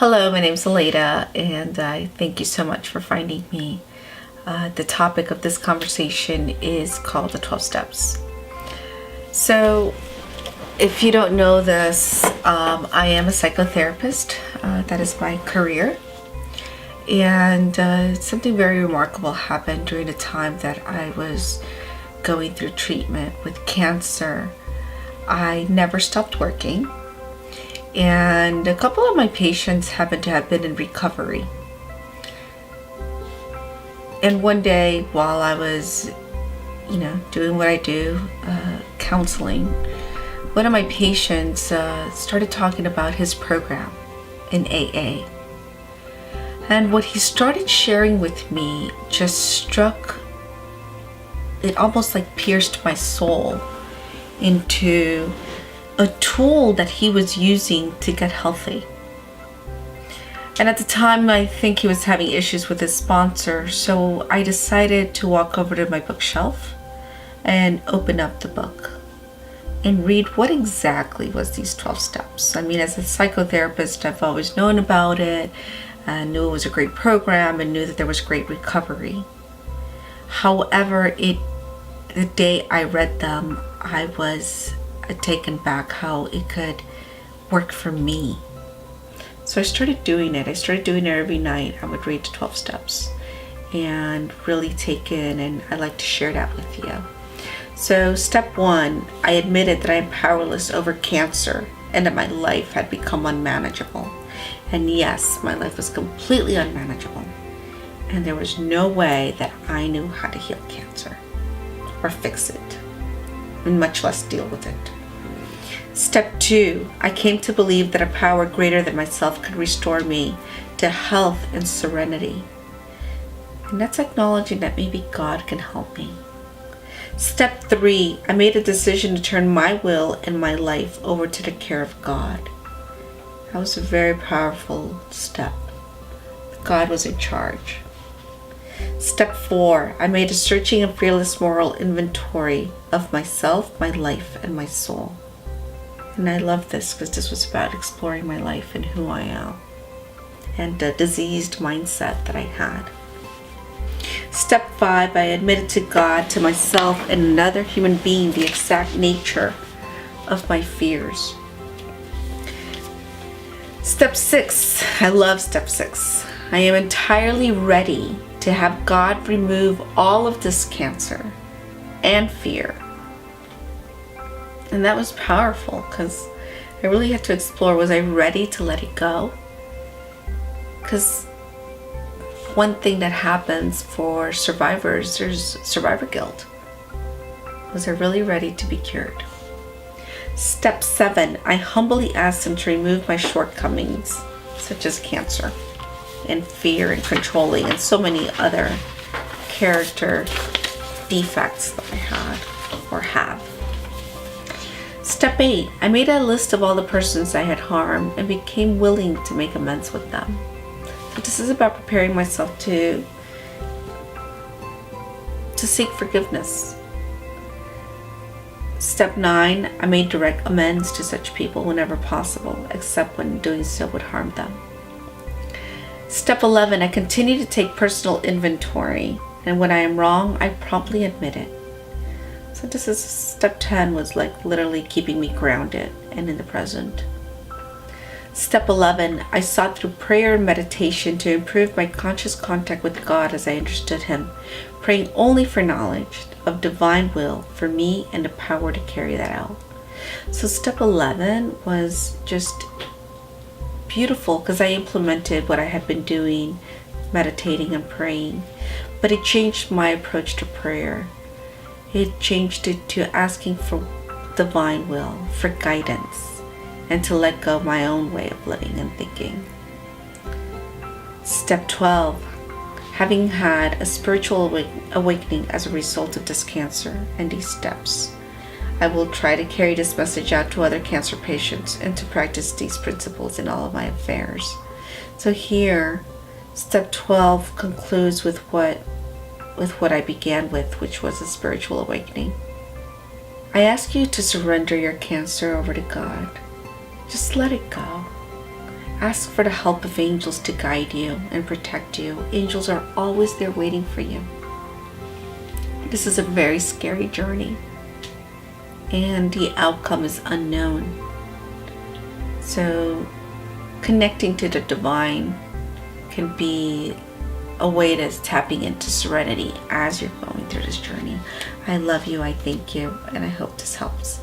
Hello, my name's Aleyda, and I thank you so much for finding me. The topic of this conversation is called the 12 Steps. So, if you don't know this, I am a psychotherapist. That is my career. And something very remarkable happened during the time that I was going through treatment with cancer. I never stopped working. And a couple of my patients happened to have been in recovery. And one day while I was, doing what I do, counseling, one of my patients started talking about his program in AA. And what he started sharing with me just struck, it almost like pierced my soul into a tool that he was using to get healthy. And at the time, I think he was having issues with his sponsor, so I decided to walk over to my bookshelf and open up the book and read what exactly was these 12 steps. I mean, as a psychotherapist, I've always known about it, and knew it was a great program, and knew that there was great recovery. However, the day I read them, I was taken back how it could work for me. So I started doing it. I started doing it every night. I would read the 12 steps and really take in, and I'd like to share that with you. So step 1, I admitted that I am powerless over cancer and that my life had become unmanageable. And yes, my life was completely unmanageable. And there was no way that I knew how to heal cancer or fix it, and much less deal with it. Step 2, I came to believe that a power greater than myself could restore me to health and serenity. And that's acknowledging that maybe God can help me. Step 3, I made a decision to turn my will and my life over to the care of God. That was a very powerful step. God was in charge. Step 4, I made a searching and fearless moral inventory of myself, my life, and my soul. And I love this because this was about exploring my life and who I am and the diseased mindset that I had. Step 5, I admitted to God, to myself, and another human being the exact nature of my fears. Step 6, I love step 6. I am entirely ready to have God remove all of this cancer and fear. And that was powerful because I really had to explore, was I ready to let it go? Because one thing that happens for survivors, there's survivor guilt. Was I really ready to be cured? Step 7, I humbly asked him to remove my shortcomings, such as cancer and fear and controlling and so many other character defects that I had or have. Step 8, I made a list of all the persons I had harmed and became willing to make amends with them. So this is about preparing myself to seek forgiveness. Step 9, I made direct amends to such people whenever possible, except when doing so would harm them. Step 11, I continue to take personal inventory, and when I am wrong, I promptly admit it. So this is step 10, was like literally keeping me grounded and in the present. Step 11, I sought through prayer and meditation to improve my conscious contact with God as I understood Him, praying only for knowledge of divine will for me and the power to carry that out. So step 11 was just beautiful because I implemented what I had been doing, meditating and praying, but it changed my approach to prayer. It changed it to asking for divine will, for guidance, and to let go of my own way of living and thinking. Step 12, having had a spiritual awakening as a result of this cancer and these steps, I will try to carry this message out to other cancer patients and to practice these principles in all of my affairs. So here, step 12 concludes with what I began with, which was a spiritual awakening. I ask you to surrender your cancer over to God. Just let it go. Ask for the help of angels to guide you and protect you. Angels are always there waiting for you. This is a very scary journey, and the outcome is unknown. So connecting to the divine can be a way to tapping into serenity as you're going through this journey. I love you, I thank you, and I hope this helps.